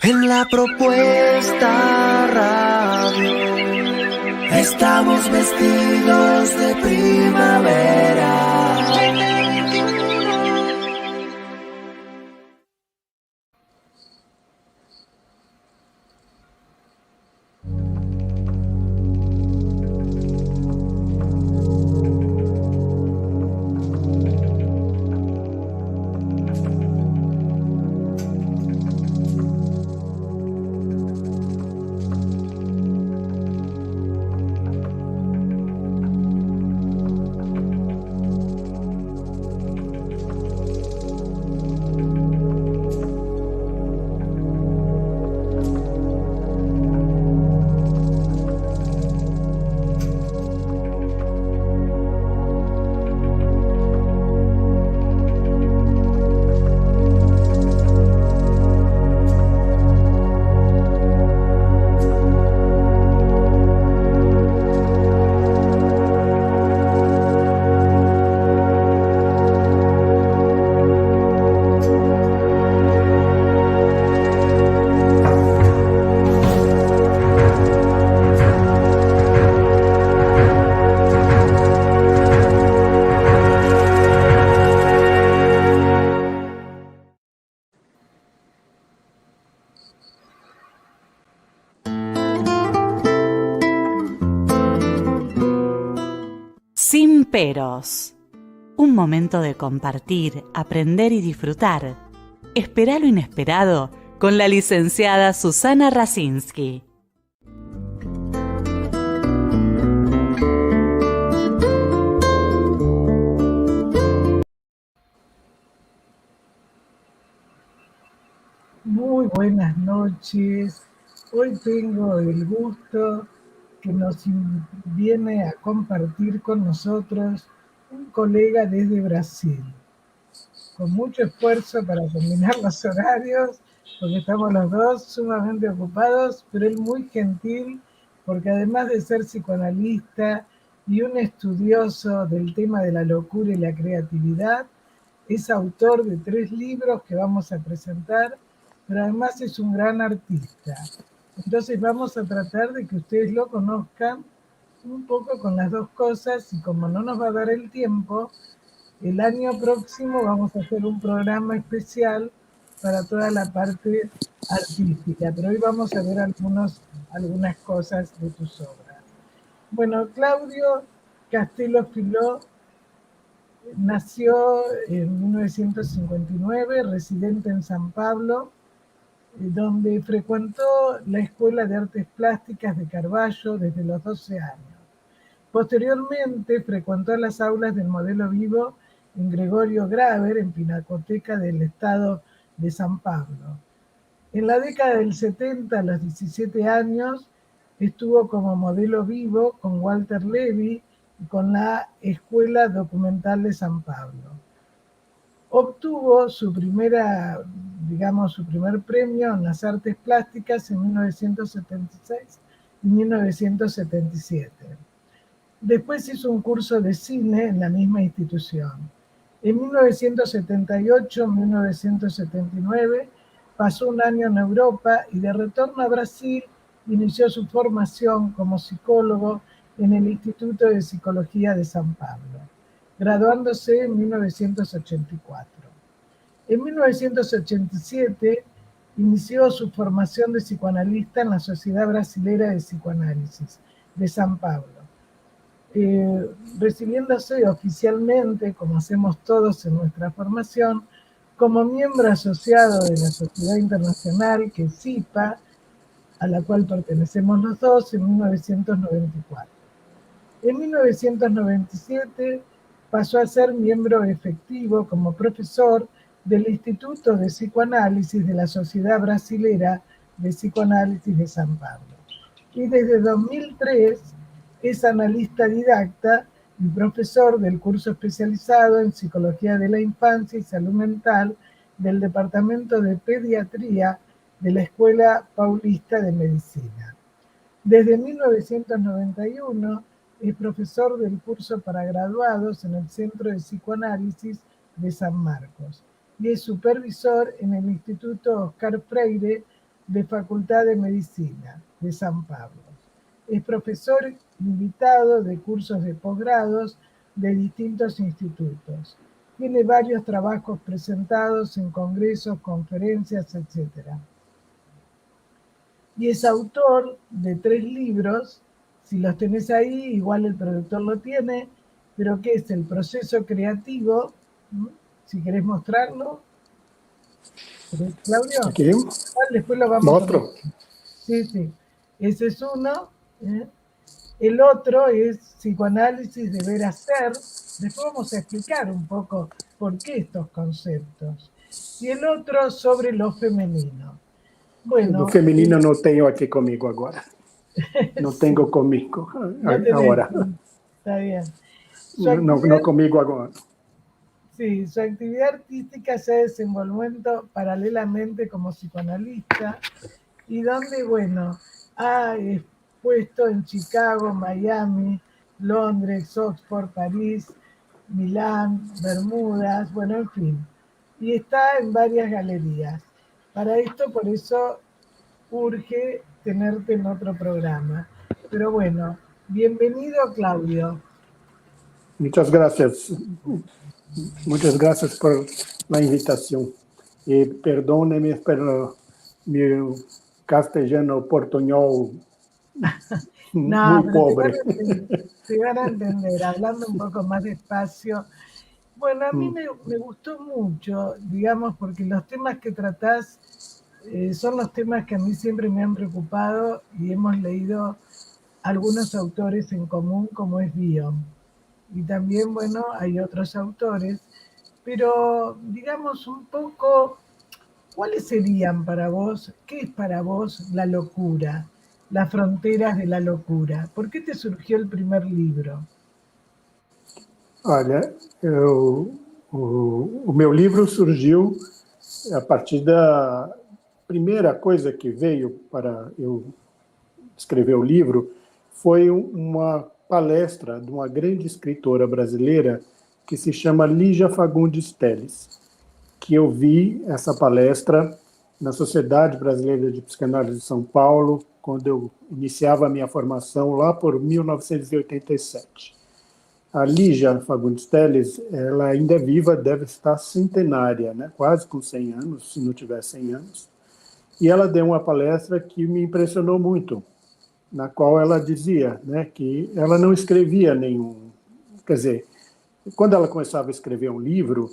En la propuesta radio estamos vestidos de primavera. Sin peros. Un momento de compartir, aprender y disfrutar. Espera lo inesperado con la licenciada Susana Rasinski. Muy buenas noches. Hoy tengo el gusto que nos viene a compartir con nosotros un colega desde Brasil. Con mucho esfuerzo para combinar los horarios, porque estamos los dos sumamente ocupados, pero él muy gentil, porque además de ser psicoanalista y un estudioso del tema de la locura y la creatividad, es autor de 3 libros que vamos a presentar, pero además es un gran artista. Entonces vamos a tratar de que ustedes lo conozcan un poco con las dos cosas, y como no nos va a dar el tiempo, el año próximo vamos a hacer un programa especial para toda la parte artística, pero hoy vamos a ver algunas cosas de tus obras. Bueno, Claudio Castelo Filó nació en 1959, residente en San Pablo, donde frecuentó la Escuela de Artes Plásticas de Carballo desde los 12 años. Posteriormente frecuentó las aulas del Modelo Vivo en Gregorio Graver, en Pinacoteca del Estado de San Pablo. En la década del 70, a los 17 años, estuvo como modelo vivo con Walter Levy y con la Escuela Documental de San Pablo. Obtuvo su primer premio en las artes plásticas en 1976 y 1977. Después hizo un curso de cine en la misma institución. En 1978-1979 pasó un año en Europa y de retorno a Brasil inició su formación como psicólogo en el Instituto de Psicología de San Pablo, graduándose en 1984. En 1987 inició su formación de psicoanalista en la Sociedad Brasilera de Psicoanálisis de San Pablo, recibiéndose oficialmente, como hacemos todos en nuestra formación, como miembro asociado de la Sociedad Internacional, que es SIPA, a la cual pertenecemos los dos, en 1994. En 1997 pasó a ser miembro efectivo como profesor del Instituto de Psicoanálisis de la Sociedad Brasilera de Psicoanálisis de San Pablo. Y desde 2003 es analista didacta y profesor del curso especializado en Psicología de la Infancia y Salud Mental del Departamento de Pediatría de la Escuela Paulista de Medicina. Desde 1991 es profesor del curso para graduados en el Centro de Psicoanálisis de San Marcos y es supervisor en el Instituto Oscar Freire de Facultad de Medicina de San Pablo. Es profesor invitado de cursos de posgrados de distintos institutos. Tiene varios trabajos presentados en congresos, conferencias, etc. Y es autor de 3 libros. Si los tenés ahí, igual el productor lo tiene, pero que es El proceso creativo. Si querés mostrarlo, Claudio. Aqui, Después lo vamos mostro. a ver. Sí, sí. Ese es uno. El otro es Psicoanálisis Deber Ser. Después vamos a explicar un poco por qué estos conceptos. Y el otro sobre lo femenino. Bueno, Do feminino não tenho aqui comigo agora. Não tenho comigo agora. Está bien. Não comigo agora. Sí, su actividad artística se ha desenvolvido paralelamente como psicoanalista y donde, bueno, ha expuesto en Chicago, Miami, Londres, Oxford, París, Milán, Bermudas, bueno, en fin. Y está en varias galerías. Para esto, por eso, urge tenerte en otro programa. Pero bueno, bienvenido, Claudio. Muchas gracias. Muchas gracias por la invitación. Y perdóneme por mi castellano portuñol No, muy pobre. te van a entender, hablando un poco más despacio. Bueno, a mí me gustó mucho, digamos, porque los temas que tratás son los temas que a mí siempre me han preocupado y hemos leído algunos autores en común, como es Bion. Y también, bueno, hay otros autores, pero digamos un poco, ¿cuáles serían para vos, qué es para vos la locura, las fronteras de la locura? ¿Por qué te surgió el primer libro? Olha, o meu livro surgiu a partir da primeira coisa que veio para eu escrever o livro, foi uma palestra de uma grande escritora brasileira que se chama Lígia Fagundes Telles, que eu vi essa palestra na Sociedade Brasileira de Psicanálise de São Paulo, quando eu iniciava a minha formação lá por 1987. A Lígia Fagundes Telles, ela ainda é viva, deve estar centenária, né? Quase com 100 anos, se não tiver 100 anos. E ela deu uma palestra que me impressionou muito, na qual ela dizia, né, que ela não escrevia nenhum... Quer dizer, quando ela começava a escrever um livro,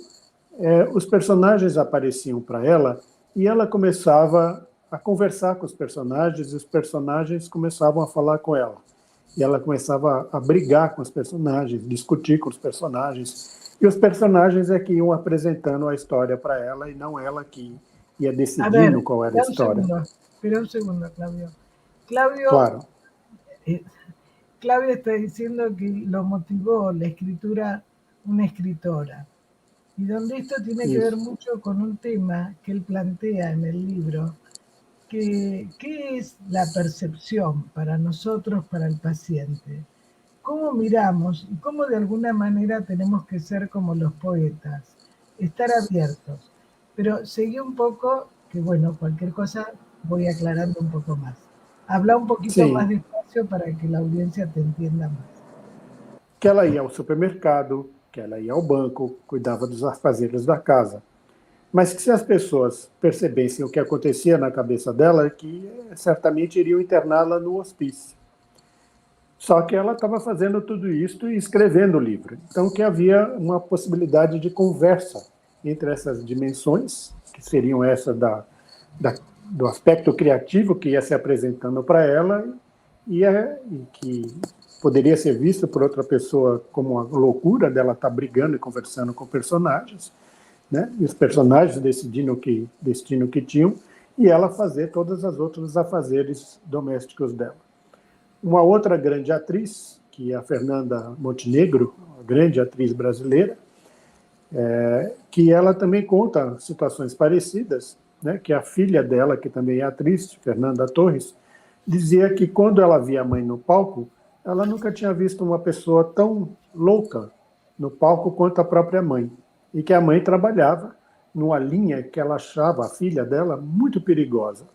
os personagens apareciam para ela e ela começava a conversar com os personagens e os personagens começavam a falar com ela. E ela começava a brigar com os personagens, discutir com os personagens. E os personagens é que iam apresentando a história para ela e não ela que ia decidindo qual era a história. Espera un segundo, Claudio. Claudio, claro. Claudia está diciendo que lo motivó la escritura una escritora. Y donde esto tiene que ver mucho con un tema que él plantea en el libro, que ¿qué es la percepción para nosotros, para el paciente? ¿Cómo miramos y cómo de alguna manera tenemos que ser como los poetas? Estar abiertos. Pero seguí un poco, que bueno, cualquier cosa voy aclarando un poco más. Habla un poquito más despacio para que la audiencia te entienda más. Que ela ia ao supermercado, que ela ia ao banco, cuidava dos afazeres da casa. Mas que se as pessoas percebessem o que acontecia na cabeça dela, que certamente iriam interná-la no hospício. Só que ela estava fazendo tudo isso e escrevendo o livro. Então que havia uma possibilidade de conversa entre essas dimensões, que seriam essa do aspecto criativo que ia se apresentando para ela e que poderia ser visto por outra pessoa como uma loucura dela estar brigando e conversando com personagens, né? E os personagens decidindo que destino que tinham, e ela fazer todas as outras afazeres domésticos dela. Uma outra grande atriz, que é a Fernanda Montenegro, uma grande atriz brasileira, que ela também conta situações parecidas, né? Que a filha dela, que também é atriz, Fernanda Torres, dizia que quando ela via a mãe no palco, ela nunca tinha visto uma pessoa tão louca no palco quanto a própria mãe. E que a mãe trabalhava numa linha que ela achava, a filha dela, muito perigosa.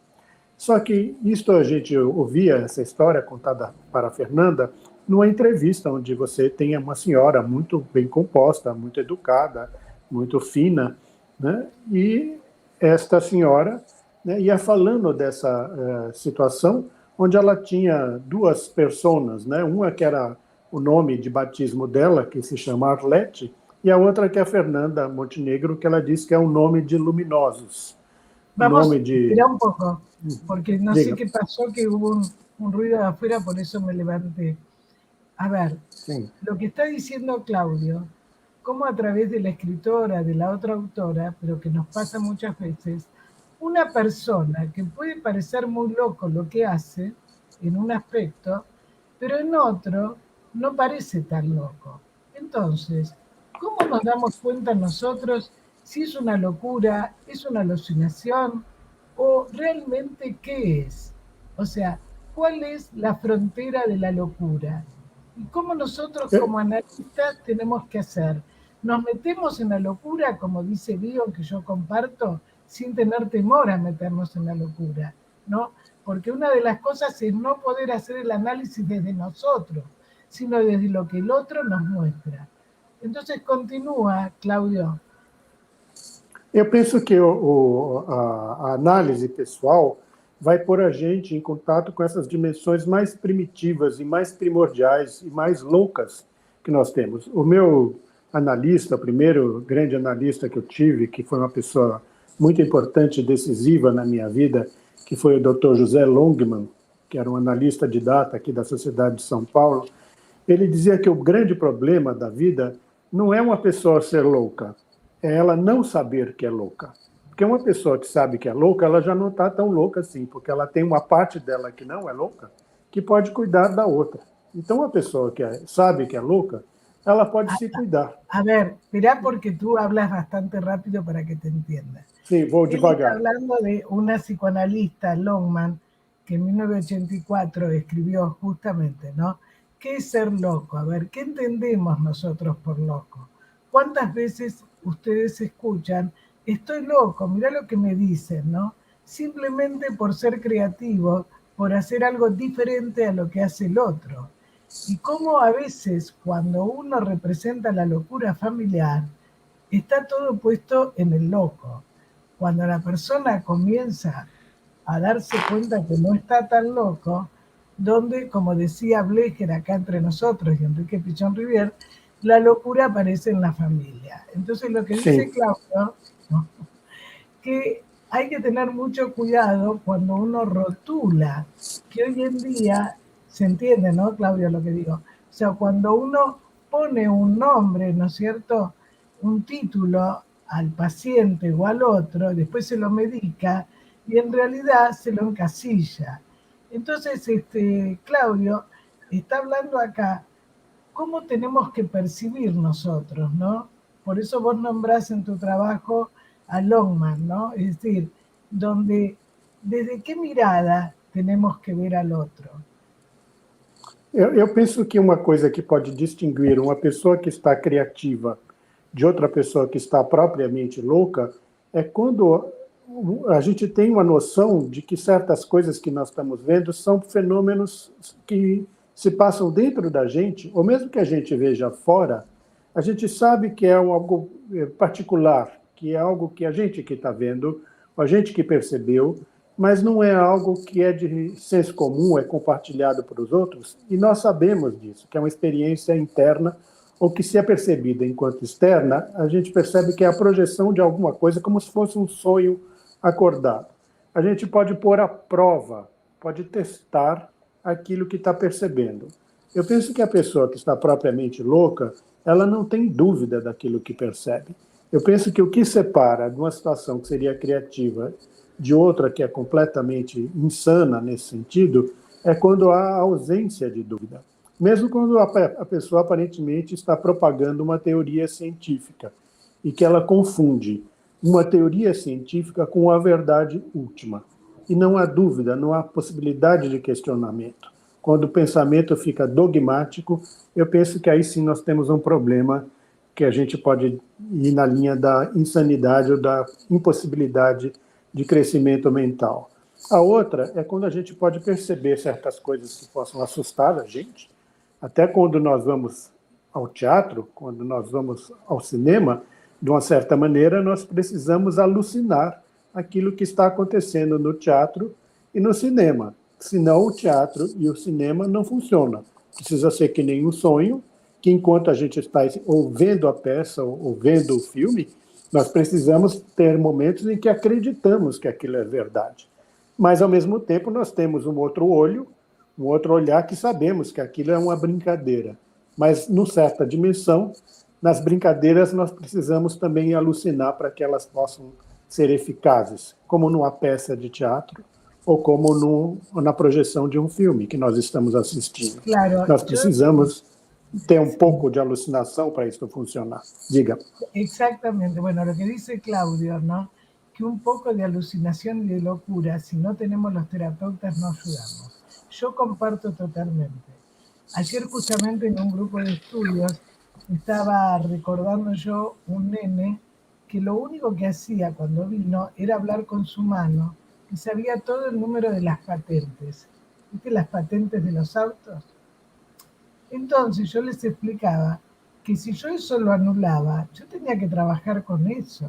Só que isto a gente ouvia, essa história contada para a Fernanda, numa entrevista onde você tem uma senhora muito bem composta, muito educada, muito fina, né? E esta senhora, né, ia falando dessa situação onde ela tinha duas personas, né? Uma que era o nome de batismo dela, que se chama Arlete, e a outra que é a Fernanda Montenegro, que ela diz que é um nome de luminosos. Vamos a Nome de... tirar un poco, porque no sé Diga. qué pasó, que hubo un ruido de afuera, por eso me levanté. A ver, Sim. lo que está diciendo Claudio, cómo a través de la escritora, de la otra autora, pero que nos pasa muchas veces, una persona que puede parecer muy loco lo que hace en un aspecto, pero en otro no parece tan loco. Entonces, ¿cómo nos damos cuenta nosotros si es una locura, es una alucinación o realmente qué es? O sea, ¿cuál es la frontera de la locura? ¿Y cómo nosotros como analistas tenemos que hacer? ¿Nos metemos en la locura, como dice Bio, que yo comparto, sin tener temor a meternos en la locura, ¿no? Porque una de las cosas es no poder hacer el análisis desde nosotros, sino desde lo que el otro nos muestra. Entonces continúa, Claudio. Eu penso que a análise pessoal vai pôr a gente em contato com essas dimensões mais primitivas e mais primordiais e mais loucas que nós temos. O meu analista, o primeiro grande analista que eu tive, que foi uma pessoa muito importante e decisiva na minha vida, que foi o Dr. José Longman, que era um analista de data aqui da Sociedade de São Paulo, ele dizia que o grande problema da vida não é uma pessoa ser louca, é ela não saber que é louca. Porque uma pessoa que sabe que é louca, ela já não está tão louca assim, porque ela tem uma parte dela que não é louca, que pode cuidar da outra. Então, uma pessoa que sabe que é louca, ela pode se cuidar. A ver, esperá porque tú hablas bastante rápido para que te entienda. Sim, vou Él devagar. está hablando de una psicoanalista, Longman, que en 1984 escribió justamente, ¿no? ¿Qué es ser loco? A ver, ¿qué entendemos nosotros por loco? ¿Cuántas veces ustedes escuchan, estoy loco, mirá lo que me dicen, ¿no? Simplemente por ser creativo, por hacer algo diferente a lo que hace el otro. Y cómo a veces cuando uno representa la locura familiar, está todo puesto en el loco. Cuando la persona comienza a darse cuenta que no está tan loco, donde, como decía Blecher acá entre nosotros y Enrique Pichón Rivier, la locura aparece en la familia. Entonces lo que dice Claudio, ¿no? Que hay que tener mucho cuidado cuando uno rotula, que hoy en día se entiende, ¿no, Claudio, lo que digo? O sea, cuando uno pone un nombre, ¿no es cierto?, un título al paciente o al otro, después se lo medica y en realidad se lo encasilla. Entonces, Claudio está hablando acá cómo tenemos que percibir nosotros, ¿no? Por eso vos nombrás en tu trabajo a Longman, ¿no? Es decir, desde qué mirada tenemos que ver al otro. Eu penso que uma coisa que pode distinguir uma pessoa que está criativa de outra pessoa que está propriamente louca é quando a gente tem uma noção de que certas coisas que nós estamos vendo são fenômenos que se passam dentro da gente, ou mesmo que a gente veja fora, a gente sabe que é algo particular, que é algo que a gente que está vendo, a gente que percebeu, mas não é algo que é de senso comum, é compartilhado por os outros, e nós sabemos disso, que é uma experiência interna, ou que se é percebida enquanto externa, a gente percebe que é a projeção de alguma coisa, como se fosse um sonho acordado. A gente pode pôr à prova, pode testar aquilo que está percebendo. Eu penso que a pessoa que está propriamente louca, ela não tem dúvida daquilo que percebe. Eu penso que o que separa de uma situação que seria criativa de outra que é completamente insana nesse sentido, é quando há ausência de dúvida. Mesmo quando a pessoa aparentemente está propagando uma teoria científica e que ela confunde uma teoria científica com a verdade última. E não há dúvida, não há possibilidade de questionamento. Quando o pensamento fica dogmático, eu penso que aí sim nós temos um problema que a gente pode ir na linha da insanidade ou da impossibilidade de crescimento mental. A outra é quando a gente pode perceber certas coisas que possam assustar a gente, até quando nós vamos ao teatro, quando nós vamos ao cinema, de uma certa maneira, nós precisamos alucinar aquilo que está acontecendo no teatro e no cinema. Senão o teatro e o cinema não funcionam. Precisa ser que nem um sonho, que enquanto a gente está ou vendo a peça ou vendo o filme, nós precisamos ter momentos em que acreditamos que aquilo é verdade. Mas, ao mesmo tempo, nós temos um outro olho, um outro olhar que sabemos que aquilo é uma brincadeira. Mas, numa certa dimensão, nas brincadeiras nós precisamos também alucinar para que elas possam ser eficazes, como numa peça de teatro ou como na projeção de um filme que nós estamos assistindo. Claro, nós precisamos ter um pouco de alucinação para isso funcionar. Diga. Exactamente. Bueno, lo que dice Claudio, ¿no? Que un poco de alucinación y de locura, si no tenemos los terapeutas, no ayudamos. Yo comparto totalmente. Ayer justamente en un grupo de estudios estaba recordando yo un nene que lo único que hacía cuando vino era hablar con su mano, que sabía todo el número de las patentes. ¿Viste las patentes de los autos? Entonces yo les explicaba que si yo eso lo anulaba, yo tenía que trabajar con eso.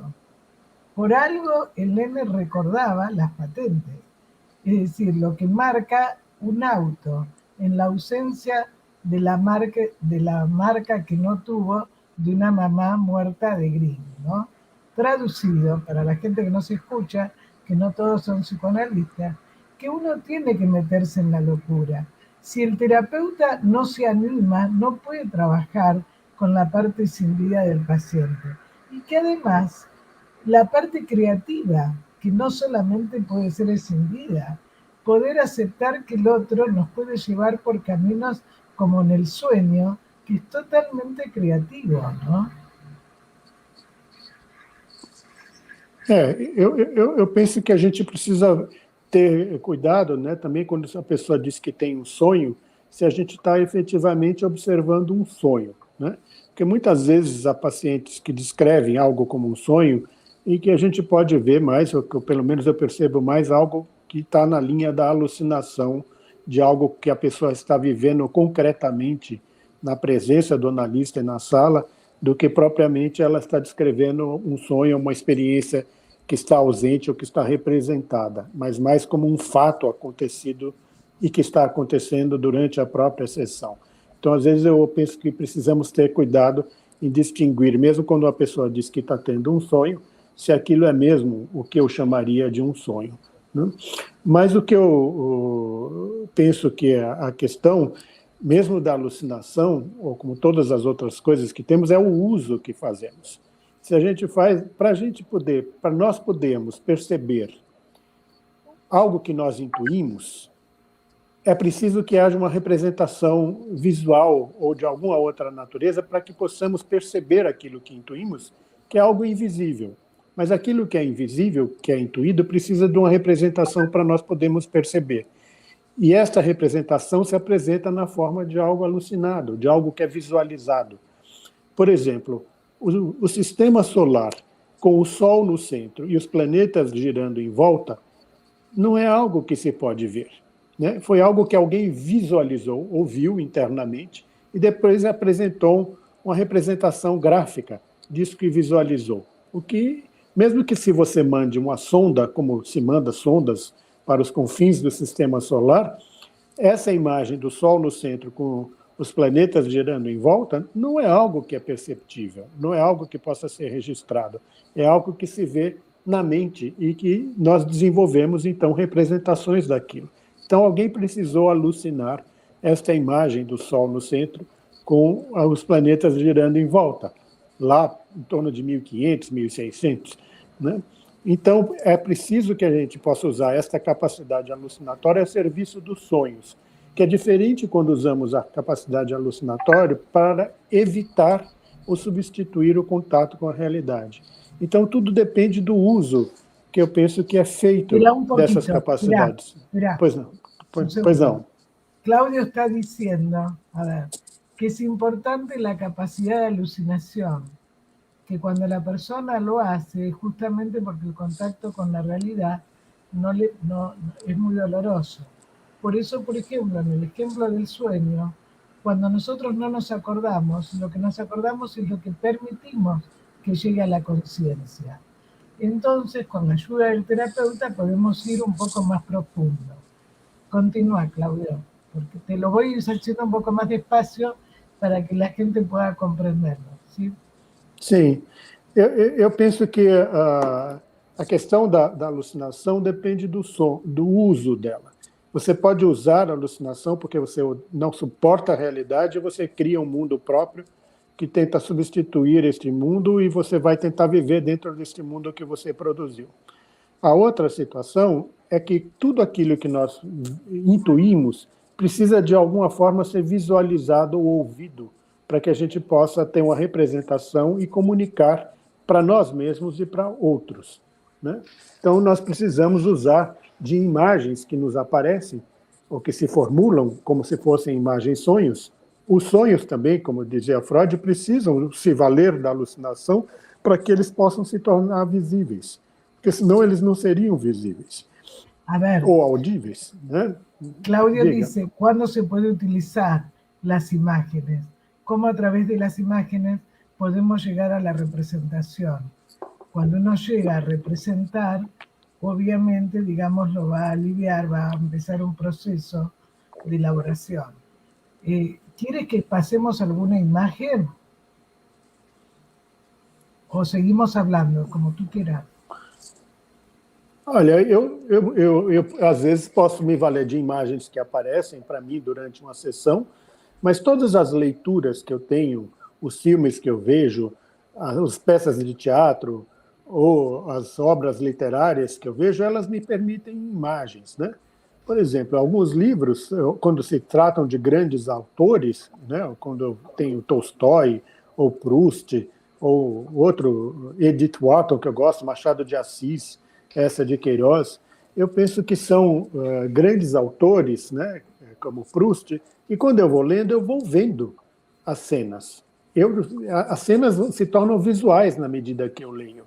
Por algo el nene recordaba las patentes, es decir, lo que marca un auto en la ausencia de la marca que no tuvo de una mamá muerta de gris, ¿no? Traducido, para la gente que no se escucha, que no todos son psicoanalistas, que uno tiene que meterse en la locura. Si el terapeuta no se anima, no puede trabajar con la parte sin vida del paciente. Y que además, la parte creativa, que no solamente puede ser escindida, poder aceptar que el otro nos puede llevar por caminos como en el sueño, que es totalmente creativo, ¿no? Eu penso que a gente precisa ter cuidado, né, também quando a pessoa diz que tem um sonho, se a gente está efetivamente observando um sonho, né? Porque muitas vezes há pacientes que descrevem algo como um sonho e que a gente pode ver mais, ou que pelo menos eu percebo mais, algo que está na linha da alucinação, de algo que a pessoa está vivendo concretamente na presença do analista e na sala, do que propriamente ela está descrevendo um sonho, uma experiência que está ausente ou que está representada, mas mais como um fato acontecido e que está acontecendo durante a própria sessão. Então, às vezes, eu penso que precisamos ter cuidado em distinguir, mesmo quando a pessoa diz que está tendo um sonho, se aquilo é mesmo o que eu chamaria de um sonho, né? Mas o que eu penso que é a questão, mesmo da alucinação, ou como todas as outras coisas que temos, é o uso que fazemos. Se a gente faz, para nós podermos perceber algo que nós intuímos, é preciso que haja uma representação visual ou de alguma outra natureza para que possamos perceber aquilo que intuímos, que é algo invisível. Mas aquilo que é invisível, que é intuído, precisa de uma representação para nós podermos perceber. E esta representação se apresenta na forma de algo alucinado, de algo que é visualizado. Por exemplo, o sistema solar, com o Sol no centro e os planetas girando em volta, não é algo que se pode ver, né? Foi algo que alguém visualizou, ouviu internamente, e depois apresentou uma representação gráfica disso que visualizou. O que, mesmo que se você mande uma sonda, como se manda sondas para os confins do sistema solar, essa imagem do Sol no centro com os planetas girando em volta não é algo que é perceptível, não é algo que possa ser registrado, é algo que se vê na mente e que nós desenvolvemos, então, representações daquilo. Então, alguém precisou alucinar esta imagem do Sol no centro com os planetas girando em volta, lá em torno de 1500, 1600, né? Então, é preciso que a gente possa usar esta capacidade alucinatória a serviço dos sonhos, que é diferente quando usamos a capacidade alucinatória para evitar ou substituir o contato com a realidade. Então, tudo depende do uso que eu penso que é feito dessas capacidades. Mirá. Pois não. Pois não. Claudio está diciendo, a ver, que es importante la capacidad de alucinación, que cuando la persona lo hace, justamente porque el contacto con la realidad es muy doloroso. Por eso, por ejemplo, en el ejemplo del sueño, cuando nosotros no nos acordamos, lo que nos acordamos es lo que permitimos que llegue a la conciencia. Entonces, con la ayuda del terapeuta podemos ir un poco más profundo. Continúa, Claudio, porque te lo voy a ir haciendo un poco más despacio para que la gente pueda comprenderlo, ¿sí? Sim, eu penso que a questão da alucinação depende do uso dela. Você pode usar a alucinação porque você não suporta a realidade e você cria um mundo próprio que tenta substituir este mundo e você vai tentar viver dentro deste mundo que você produziu. A outra situação é que tudo aquilo que nós intuímos precisa, de alguma forma, ser visualizado ou ouvido para que a gente possa ter uma representação e comunicar para nós mesmos e para outros, né? Então, nós precisamos usar de imagens que nos aparecem, ou que se formulam como se fossem imagens-sonhos. Os sonhos também, como dizia Freud, precisam se valer da alucinação para que eles possam se tornar visíveis, porque senão eles não seriam visíveis. A ver, ou audíveis, né? Claudio Diga. dice, ¿cuándo se puede utilizar las imágenes? ¿Cómo a través de las imágenes podemos llegar a la representación? Cuando uno llega a representar, obviamente, digamos, lo va a aliviar, va a empezar un proceso de elaboración. ¿Quieres que pasemos alguna imagen? ¿O seguimos hablando, como tú quieras? Olha, eu às vezes posso me valer de imagens que aparecem para mim durante uma sessão, mas todas as leituras que eu tenho, os filmes que eu vejo, as peças de teatro ou as obras literárias que eu vejo, elas me permitem imagens, né? Por exemplo, alguns livros, quando se tratam de grandes autores, né, quando eu tenho Tolstói, ou Proust, ou outro, Edith Wharton, que eu gosto, Machado de Assis, essa de Queiroz, eu penso que são grandes autores, né, como Proust, e quando eu vou lendo, eu vou vendo as cenas. As cenas se tornam visuais na medida que eu leio.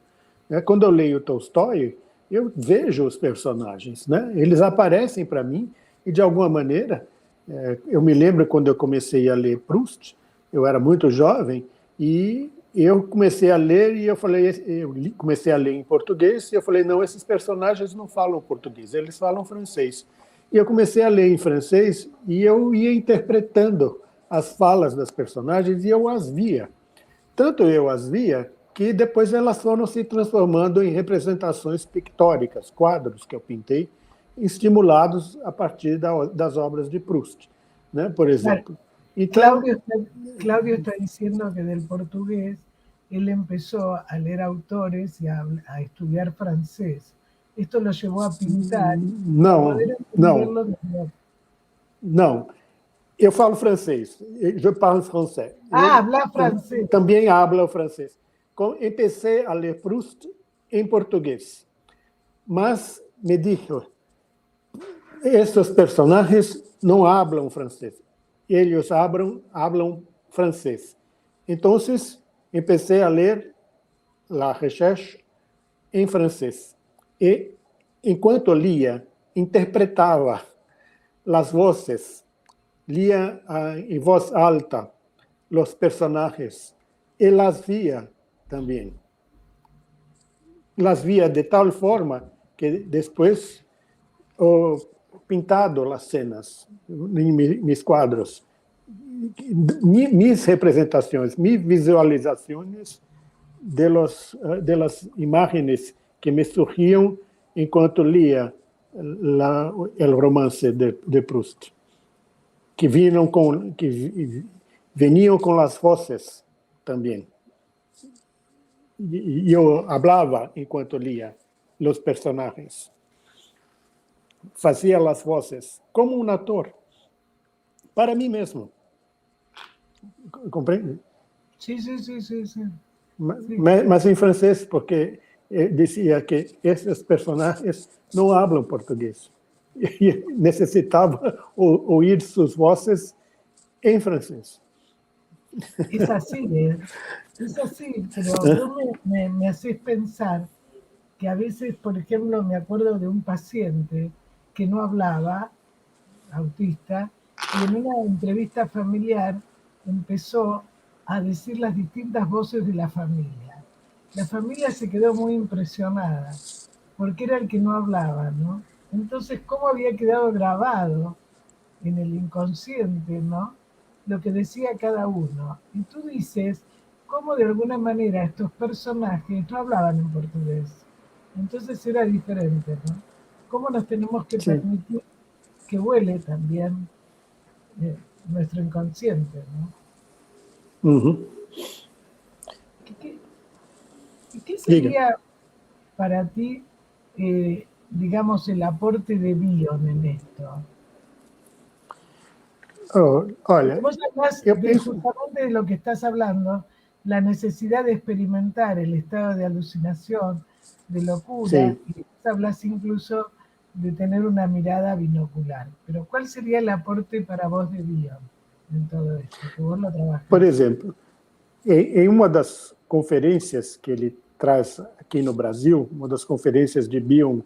Quando eu leio Tolstói, eu vejo os personagens, né? Eles aparecem para mim e, de alguma maneira, eu me lembro quando eu comecei a ler Proust, eu era muito jovem, e eu comecei a ler e eu comecei a ler em português e eu falei, não, esses personagens não falam português, eles falam francês. E eu comecei a ler em francês e eu ia interpretando as falas das personagens e eu as via. Tanto eu as via que depois elas foram se transformando em representações pictóricas, quadros que eu pintei, estimulados a partir das obras de Proust, né, por exemplo. Então, Claudio está diciendo que del portugués él empezó a leer autores y a estudiar francés. Esto lo llevó a pintar. Não. Eu falo francês. Je parle français. Habla francês. Também hablo francês. Empecé a ler Proust em português. Mas me dijo, esses personagens não hablam francês. Eles hablam francês. Então, empecé a ler La Recherche em francês. E, enquanto lia, interpretava as vozes, lia em voz alta os personagens e las via também. Las via de tal forma que depois pintado as cenas em meus quadros, mis representações, mis visualizações de las imágenes que me surgiam enquanto lia o romance de Proust, que veniam com as vozes também. E eu falava enquanto lia os personagens. Fazia as vozes como um ator, para mim mesmo. Compreende? Sí. Mas em francês, porque dizia que esses personagens não falam português. E necessitava ouvir suas vozes em francês. Es así, pero me haces pensar que a veces, por ejemplo, me acuerdo de un paciente que no hablaba, autista, y en una entrevista familiar empezó a decir las distintas voces de la familia. La familia se quedó muy impresionada, porque era el que no hablaba, ¿no? Entonces, ¿cómo había quedado grabado en el inconsciente, ¿no? Lo que decía cada uno. Y tú dices, cómo de alguna manera estos personajes no hablaban en portugués. Entonces era diferente, ¿no? ¿Cómo nos tenemos que Sim. permitir que vuele también nuestro inconsciente, ¿no? Uhum. ¿Qué, qué Diga. sería para ti, digamos, el aporte de Bion en esto? Olha, Vos hablas eu de penso. justamente de lo que estás hablando, la necesidad de experimentar el estado de alucinación, de locura, Sim. y hablas incluso de tener una mirada binocular. Pero ¿cuál sería el aporte para vos de Bion en todo esto? Que vos lo trabajás. Por exemplo, em uma das conferências que ele traz aqui no Brasil, uma das conferências de Bion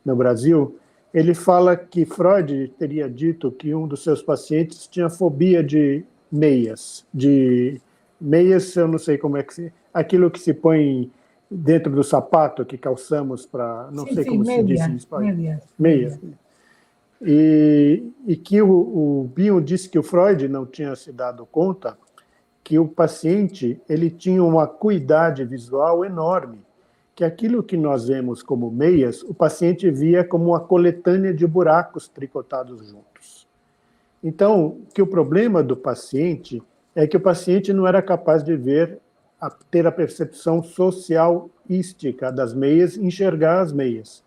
no Brasil, ele fala que Freud teria dito que um dos seus pacientes tinha fobia de meias. De meias, eu não sei como é que se... Aquilo que se põe dentro do sapato que calçamos para... Não sei como se diz em espanhol. Meias. E que o Bion disse que o Freud não tinha se dado conta que o paciente ele tinha uma acuidade visual enorme, que aquilo que nós vemos como meias, o paciente via como uma coletânea de buracos tricotados juntos. Então, que o problema do paciente é que o paciente não era capaz de ver, ter a percepção socialística das meias, enxergar as meias.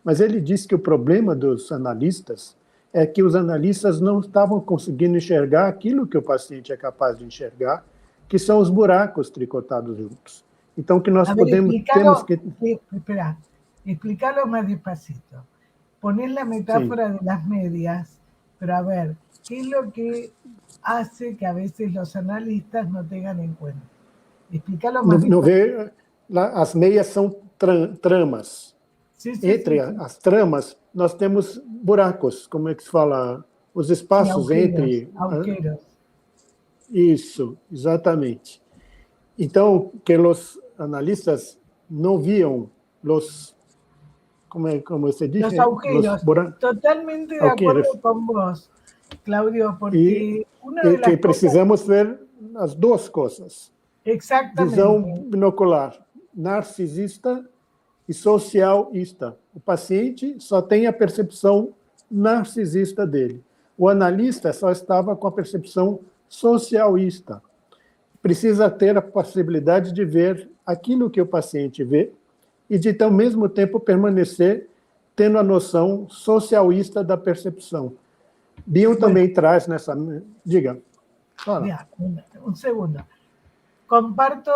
Mas ele disse que o problema dos analistas é que os analistas não estavam conseguindo enxergar aquilo que o paciente é capaz de enxergar, que são os buracos tricotados juntos. Então, que nós temos que... Espera, explícalo más despacito. Ponés la metáfora de las medias, pero a ver, ¿qué es lo que hace que a veces los analistas no tengan en cuenta? Explícalo más despacito. As meias são tramas. Entre as tramas, nós temos buracos, como é que se fala? Os espaços entre... Agujeros. Isso, exatamente. Então, que os analistas não viam os... Como se diz? Los agujeros. Totalmente de acuerdo con vos, Claudio, porque una de las que precisamos ver as duas coisas. Exatamente. Visão binocular, narcisista e socialista. O paciente só tem a percepção narcisista dele. O analista só estava com a percepção socialista. Precisa ter a possibilidade de ver aquilo que o paciente vê e de, ao mesmo tempo, permanecer tendo a noção socialista da percepção. Bion também traz nessa... Diga. Mira, un segundo. Comparto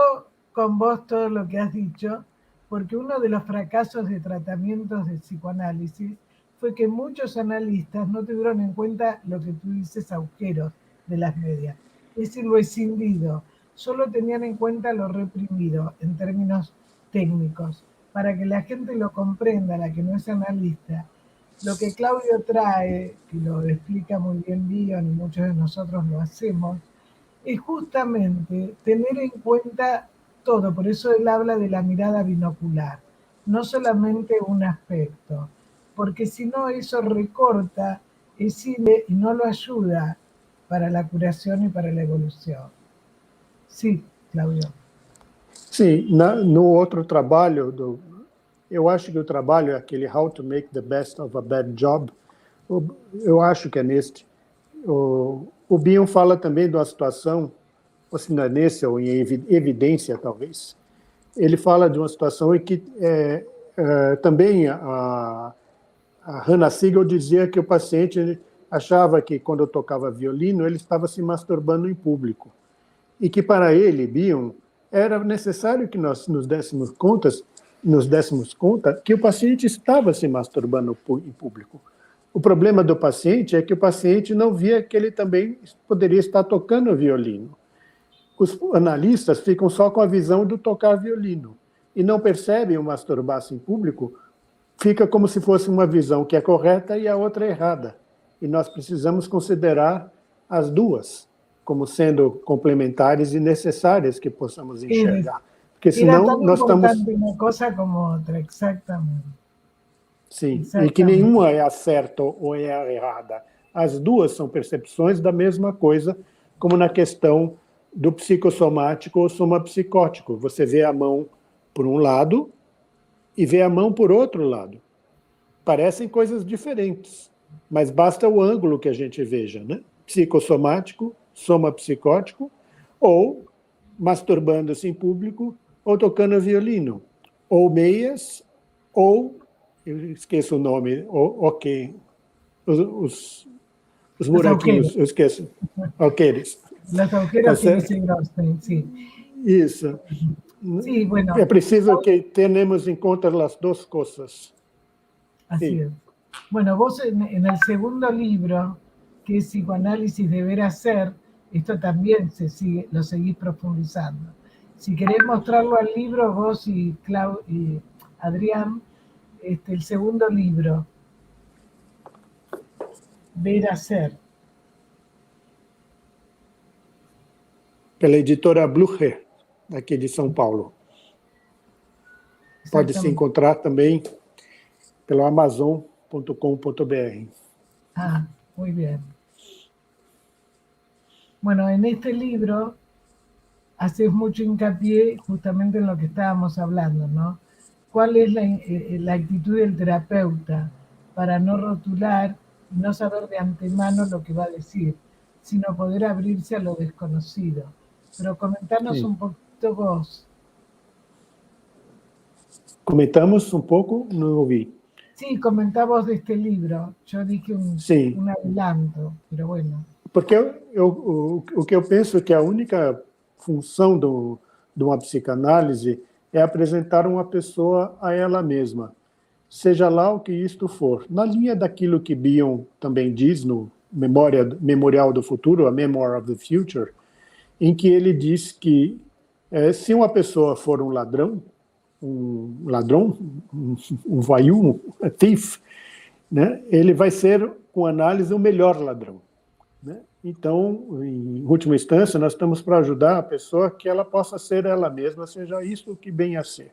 con vos todo lo que has dicho, porque uno de los fracasos de tratamientos de psicoanálisis fue que muchos analistas no tuvieron en cuenta lo que tú dices, agujeros de las medias, es decir, lo escindido, solo tenían en cuenta lo reprimido en términos técnicos. Para que la gente lo comprenda, la que no es analista, lo que Claudio trae, que lo explica muy bien Bion y muchos de nosotros lo hacemos, es justamente tener en cuenta todo. Por eso él habla de la mirada binocular, no solamente un aspecto, porque si no eso recorta el cine y no lo ayuda para la curación y para la evolución. Sí, Claudio. Sim, no outro trabalho, eu acho que o trabalho é aquele How to Make the Best of a Bad Job, eu acho que é neste. O Bion fala também de uma situação, ou se não é nesse, ou em evidência, talvez. Ele fala de uma situação em que também a Hannah Siegel dizia que o paciente achava que, quando eu tocava violino, ele estava se masturbando em público. E que, para ele, Bion, era necessário que nós nos dessemos conta que o paciente estava se masturbando em público. O problema do paciente é que o paciente não via que ele também poderia estar tocando violino. Os analistas ficam só com a visão do tocar violino. e não percebe o masturbar-se em público, fica como se fosse uma visão que é correta e a outra é errada. E nós precisamos considerar as duas como sendo complementares e necessárias que possamos enxergar. Porque Era senão tan nós estamos... importante una cosa como otra, exactamente. Sim, e Exatamente. que nenhuma é a certa ou é a errada. As duas são percepções da mesma coisa, como na questão do psicossomático ou somapsicótico. Você vê a mão por um lado e vê a mão por outro lado. Parecem coisas diferentes, mas basta o ângulo que a gente veja, né? Psicossomático, somapsicótico, ou masturbando-se em público, ou tocando violino, ou meias, ou, eu esqueço o nome, ok, os buraquinhos, eu esqueço, alqueires. Los agujeros que dice Grosstein, sí. Isso. Sí, bueno. É preciso que tenhamos em conta as duas coisas. Así Sí. es. Bueno, vos en el segundo libro, que es Psicoanálisis Deber Hacer, esto también lo seguís profundizando. Si querés mostrarlo al libro, vos y Adrián, el segundo libro, Ver Hacer. Pela editora Blucher, aqui de São Paulo. Pode se encontrar também pelo amazon.com.br. Ah, muy bien. Bueno, en este libro haces mucho hincapié justamente en lo que estábamos hablando, ¿no? ¿Cuál es la actitud del terapeuta para no rotular y no saber de antemano lo que va a decir, sino poder abrirse a lo desconocido? Pero comentanos un poquito vos. Comentamos um pouco? Não ouvi. Sí, comentamos de este libro. Yo dije un adelanto, pero bueno. Porque o que eu penso é que a única função de uma psicanálise é apresentar uma pessoa a ela mesma, seja lá o que isto for. Na linha daquilo que Bion também diz no Memorial do Futuro, a Memoir of the Future, em que ele diz que se uma pessoa for um ladrão, um voyou, um thief, né, ele vai ser, com análise, o melhor ladrão. Né? Então, em última instância, nós estamos para ajudar a pessoa que ela possa ser ela mesma, seja isso o que bem a ser.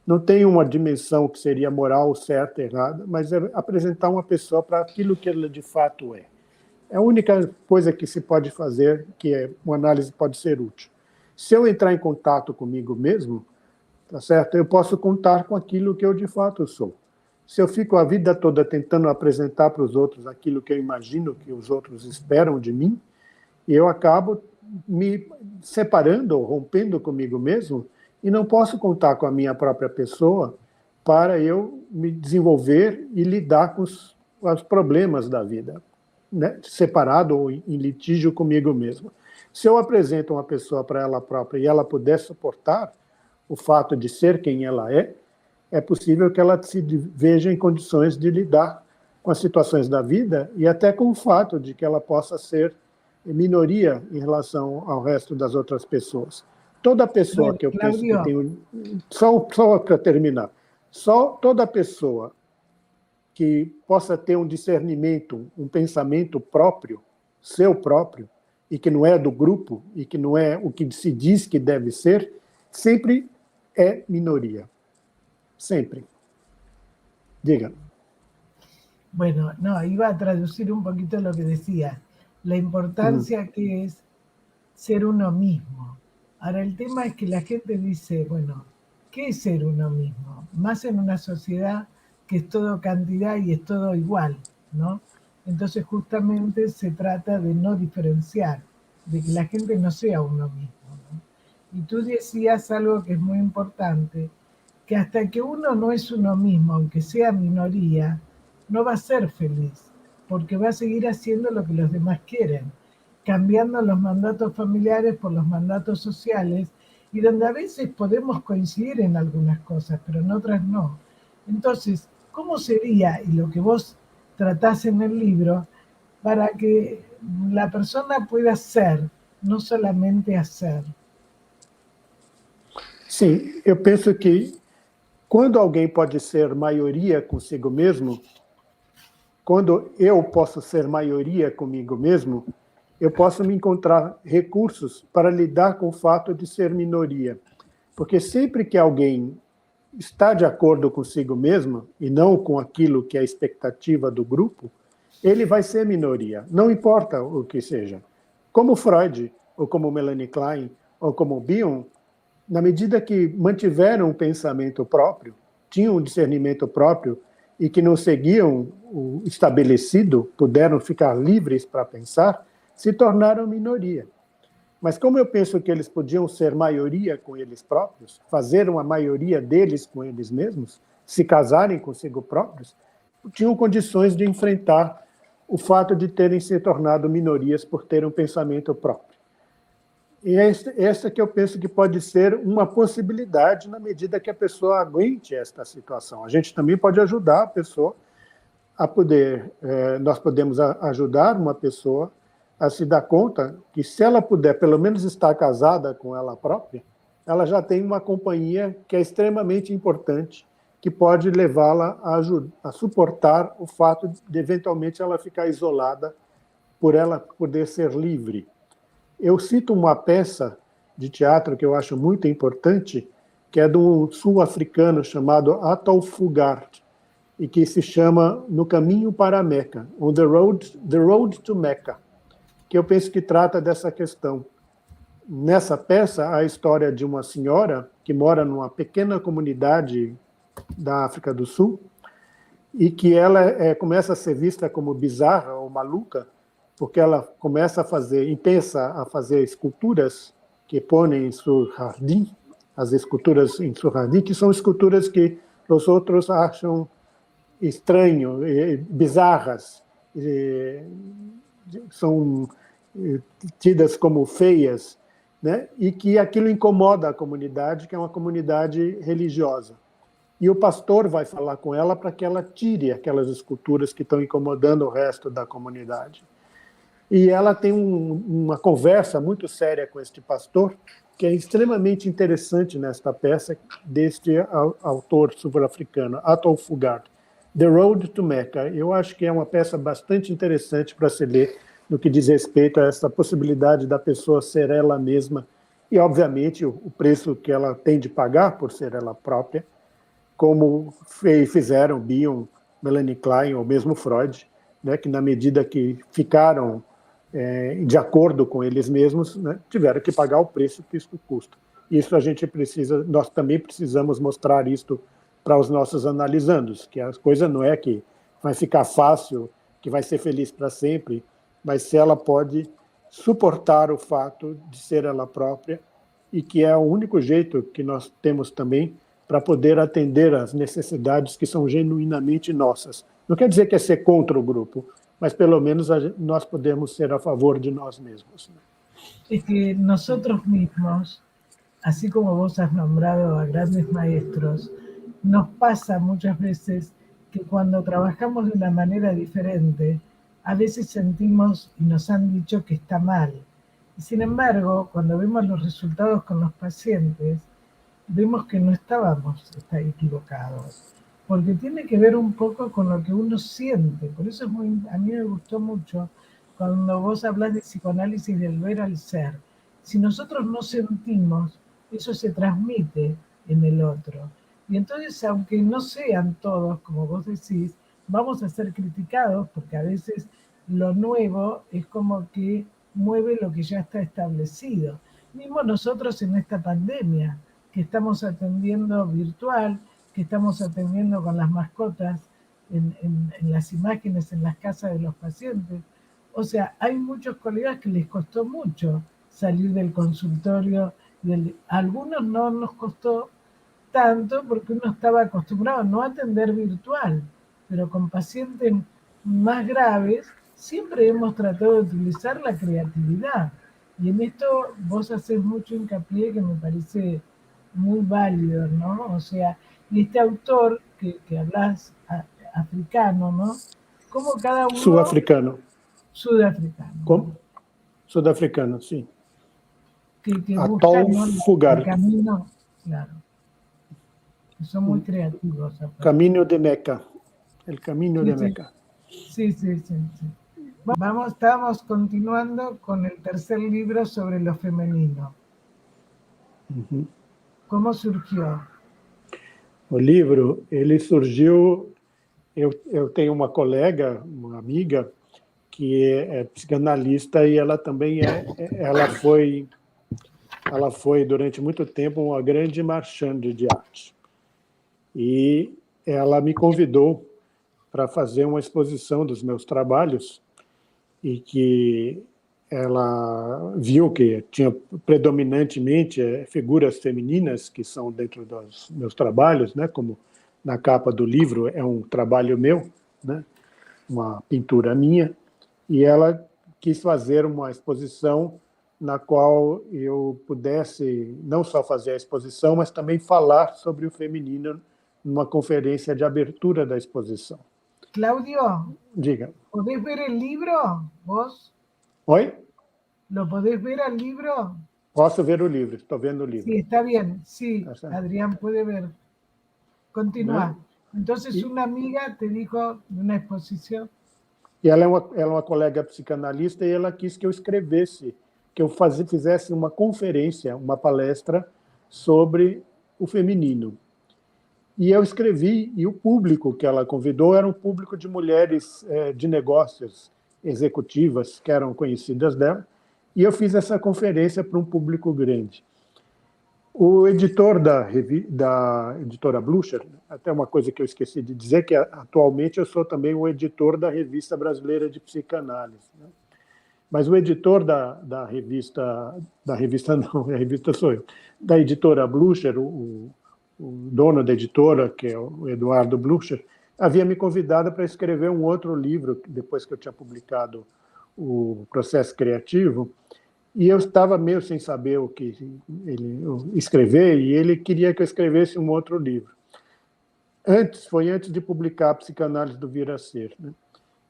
Não tem uma dimensão que seria moral, certa, errada, mas é apresentar uma pessoa para aquilo que ela de fato é. É a única coisa que se pode fazer, que uma análise pode ser útil. Se eu entrar em contato comigo mesmo, tá certo? Eu posso contar com aquilo que eu de fato sou. Se eu fico a vida toda tentando apresentar para os outros aquilo que eu imagino que os outros esperam de mim, eu acabo me separando ou rompendo comigo mesmo e não posso contar com a minha própria pessoa para eu me desenvolver e lidar com os problemas da vida, né? Separado ou em litígio comigo mesmo. Se eu apresento uma pessoa para ela própria e ela puder suportar o fato de ser quem ela é possível que ela se veja em condições de lidar com as situações da vida e até com o fato de que ela possa ser minoria em relação ao resto das outras pessoas. Toda pessoa que eu penso que tem... Só para terminar. Toda pessoa que possa ter um discernimento, um pensamento próprio, seu próprio, e que não é do grupo, e que não é o que se diz que deve ser, sempre é minoria. Siempre. Diga. Bueno, no, iba a traducir un poquito lo que decía. La importancia que es ser uno mismo. Ahora, el tema es que la gente dice, bueno, ¿qué es ser uno mismo? Más en una sociedad que es todo cantidad y es todo igual, ¿no? Entonces, justamente se trata de no diferenciar, de que la gente no sea uno mismo, ¿no? Y tú decías algo que es muy importante, que hasta que uno no es uno mismo, aunque sea minoría, no va a ser feliz, porque va a seguir haciendo lo que los demás quieren, cambiando los mandatos familiares por los mandatos sociales, y donde a veces podemos coincidir en algunas cosas, pero en otras no. Entonces, ¿cómo sería, y lo que vos tratás en el libro, para que la persona pueda ser, no solamente hacer? Sim, eu penso que quando alguém pode ser maioria consigo mesmo, quando eu posso ser maioria comigo mesmo, eu posso me encontrar recursos para lidar com o fato de ser minoria. Porque sempre que alguém está de acordo consigo mesmo e não com aquilo que é a expectativa do grupo, ele vai ser minoria, não importa o que seja. Como Freud, ou como Melanie Klein, ou como Bion, na medida que mantiveram um pensamento próprio, tinham um discernimento próprio e que não seguiam o estabelecido, puderam ficar livres para pensar, se tornaram minoria. Mas como eu penso que eles podiam ser maioria com eles próprios, fazer uma maioria deles com eles mesmos, se casarem consigo próprios, tinham condições de enfrentar o fato de terem se tornado minorias por terem um pensamento próprio. E essa que eu penso que pode ser uma possibilidade na medida que a pessoa aguente esta situação. A gente também pode ajudar a pessoa a poder, nós podemos ajudar uma pessoa a se dar conta que se ela puder pelo menos estar casada com ela própria, ela já tem uma companhia que é extremamente importante, que pode levá-la a suportar o fato de eventualmente ela ficar isolada por ela poder ser livre. Eu cito uma peça de teatro que eu acho muito importante, que é de um sul-africano chamado Atul Fugard, e que se chama No Caminho para a Meca, On the Road to Mecca, que eu penso que trata dessa questão. Nessa peça, a história de uma senhora que mora numa pequena comunidade da África do Sul e que ela começa a ser vista como bizarra ou maluca, porque ela começa a fazer, pensa a fazer esculturas que põem em seu jardim, as esculturas em seu jardim, que são esculturas que os outros acham estranho, bizarras, são tidas como feias, né? E que aquilo incomoda a comunidade, que é uma comunidade religiosa. E o pastor vai falar com ela para que ela tire aquelas esculturas que estão incomodando o resto da comunidade. E ela tem uma conversa muito séria com este pastor, que é extremamente interessante nesta peça deste autor sul-africano, Atul Fugard, The Road to Mecca. Eu acho que é uma peça bastante interessante para se ler no que diz respeito a essa possibilidade da pessoa ser ela mesma e, obviamente, o preço que ela tem de pagar por ser ela própria, como fizeram Bion, Melanie Klein ou mesmo Freud, né, que na medida que ficaram de acordo com eles mesmos, né, tiveram que pagar o preço que isso custa. Isso a gente precisa, nós também precisamos mostrar isto para os nossos analisandos, que a coisa não é que vai ficar fácil, que vai ser feliz para sempre, mas se ela pode suportar o fato de ser ela própria e que é o único jeito que nós temos também para poder atender às necessidades que são genuinamente nossas. Não quer dizer que é ser contra o grupo, mas pelo menos nós podemos ser a favor de nós mesmos. Es que nosotros mismos, así como vos has nombrado a grandes maestros, nos pasa muchas veces que cuando trabajamos de una manera diferente, a veces sentimos y nos han dicho que está mal. Y sin embargo, cuando vemos los resultados con los pacientes, vemos que no estábamos equivocados, porque tiene que ver un poco con lo que uno siente. Por eso a mí me gustó mucho cuando vos hablas de psicoanálisis del ver al ser. Si nosotros no sentimos, eso se transmite en el otro. Y entonces, aunque no sean todos, como vos decís, vamos a ser criticados porque a veces lo nuevo es como que mueve lo que ya está establecido. Mismo nosotros en esta pandemia, que estamos atendiendo virtual, que estamos atendiendo con las mascotas en las imágenes en las casas de los pacientes. O sea, hay muchos colegas que les costó mucho salir del consultorio. A algunos no nos costó tanto porque uno estaba acostumbrado no a atender virtual, pero con pacientes más graves siempre hemos tratado de utilizar la creatividad. Y en esto vos haces mucho hincapié que me parece muy válido, ¿no? O sea, y este autor que hablas africano, ¿no? Como cada uno... Sul-africano. Sudafricano. Como? Sudafricano, sim. Que Atul busca, ¿no? Fugard. El camino, claro. Son muy creativos. aparte. Caminho de Meca. El Camino de Sí, sí. Meca. Sí, sí, sí, sí. Estamos continuando con el tercer libro sobre lo femenino. Uhum. ¿Cómo surgió? O livro, ele surgiu... Eu tenho uma colega, uma amiga, que é psicanalista e ela também ela foi durante muito tempo uma grande marchande de arte. E ela me convidou para fazer uma exposição dos meus trabalhos e que ela viu que tinha predominantemente figuras femininas que são dentro dos meus trabalhos, né? Como na capa do livro é um trabalho meu, né? Uma pintura minha, e ela quis fazer uma exposição na qual eu pudesse não só fazer a exposição, mas também falar sobre o feminino numa conferência de abertura da exposição. Claudio, Diga. ¿podés ver el libro? ¿Vos? Oi? ¿Lo podés ver al libro? Posso ver o livro, estou vendo o livro. Sí, está bien. Sí, Está bien. Adrián puede ver. Continúa. Entonces Y- una amiga te dijo de una exposición. E ela é uma colega psicanalista e ela quis que eu escrevesse, que eu fizesse uma conferência, uma palestra sobre o feminino. E eu escrevi, e o público que ela convidou era um público de mulheres de negócios executivas, que eram conhecidas dela, e eu fiz essa conferência para um público grande. O editor da editora Blucher, até uma coisa que eu esqueci de dizer, que atualmente eu sou também o editor da Revista Brasileira de Psicanálise, né? Mas o editor da revista não, a revista sou eu, da editora Blucher, o dono da editora, que é o Eduardo Blucher, havia me convidado para escrever um outro livro, depois que eu tinha publicado o Processo Criativo, e eu estava meio sem saber o que ele escrever, e ele queria que eu escrevesse um outro livro. Foi antes de publicar a Psicanálise do Vir a Ser, né?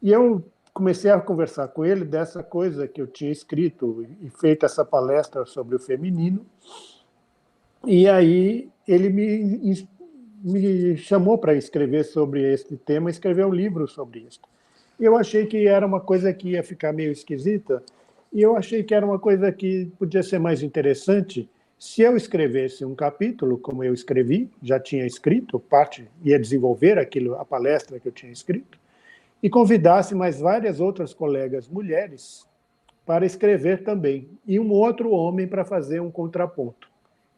E eu comecei a conversar com ele dessa coisa que eu tinha escrito e feito essa palestra sobre o feminino, e aí ele me chamou para escrever sobre esse tema, escrever um livro sobre isso. Eu achei que era uma coisa que ia ficar meio esquisita, e eu achei que era uma coisa que podia ser mais interessante se eu escrevesse um capítulo, como eu escrevi, já tinha escrito, ia desenvolver a palestra que eu tinha escrito, e convidasse mais várias outras colegas mulheres para escrever também, e um outro homem para fazer um contraponto.